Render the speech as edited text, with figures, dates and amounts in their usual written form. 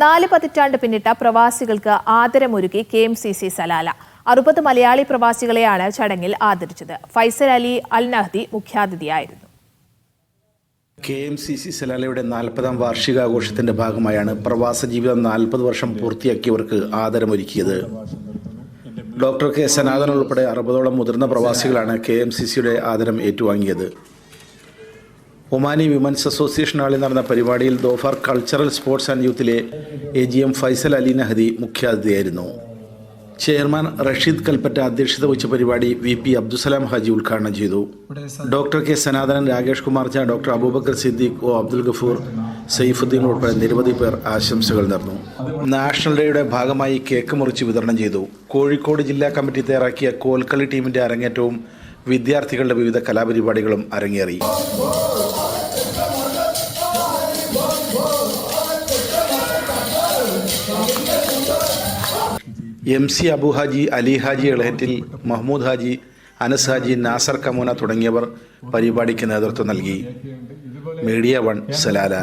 4 പതിറ്റാണ്ട് പിന്നിട്ട പ്രവാസികൾക്ക് ആദരമൊരുക്കി KMCC സലാല. 60 മലയാളി പ്രവാസികളെയാണ് ചടങ്ങിൽ ആദരിച്ചത്. ഫൈസൽ അലി അൽ നഹ്ദി മുഖ്യാതിഥിയായിരുന്നു. KMCC സലാലയുടെ 40ാം വാർഷികാഘോഷത്തിന്റെ ഭാഗമായാണ് പ്രവാസ ജീവിതം 40 വർഷം പൂർത്തിയാക്കിയവർക്ക് ആദരമൊരുക്കിയത്. ഡോക്ടർ കെ സനാതൻ ഉൾപ്പെടെ 60ഓളം മുതിർന്ന പ്രവാസികളാണ് KMCCയുടെ ആദരം ഏറ്റുവാങ്ങിയത്. ഒമാനി വിമൻസ് അസോസിയേഷൻ ഹാളിൽ നടന്ന പരിപാടിയിൽ ദോഫർ കൾച്ചറൽ സ്പോർട്സ് ആൻഡ് യൂത്തിലെ AGM ഫൈസൽ അലി നഹ്ദി മുഖ്യാതിഥിയായിരുന്നു. ചെയർമാൻ റഷീദ് കൽപ്പറ്റ അധ്യക്ഷത വഹിച്ച പരിപാടി VP അബ്ദുസലാം ഹാജി ഉദ്ഘാടനം ചെയ്തു. Doctor K Sanathanan, Rakesh Kumar Jha, doctor Abubakar Siddique, O Abdul Gafoor, Saifudheen ഉൾപ്പെടെ നിരവധി പേർ ആശംസകൾ നേർന്നു. നാഷണൽ ഡേയുടെ ഭാഗമായി കേക്ക് മുറിച്ച് വിതരണം ചെയ്തു. കോഴിക്കോട് ജില്ലാ കമ്മിറ്റി തയ്യാറാക്കിയ കോൽക്കളി ടീമിന്റെ അരങ്ങേറ്റവും വിദ്യാർത്ഥികളുടെ വിവിധ കലാപരിപാടികളും അരങ്ങേറി. MC അബു ഹാജി, അലി ഹാജി എളഹറ്റിൽ, മഹ്മൂദ് ഹാജി, അനസ് ഹാജി, നാസർ കമൂന തുടങ്ങിയവർ പരിപാടിക്ക് നേതൃത്വം നൽകി. Media 1 Salalah.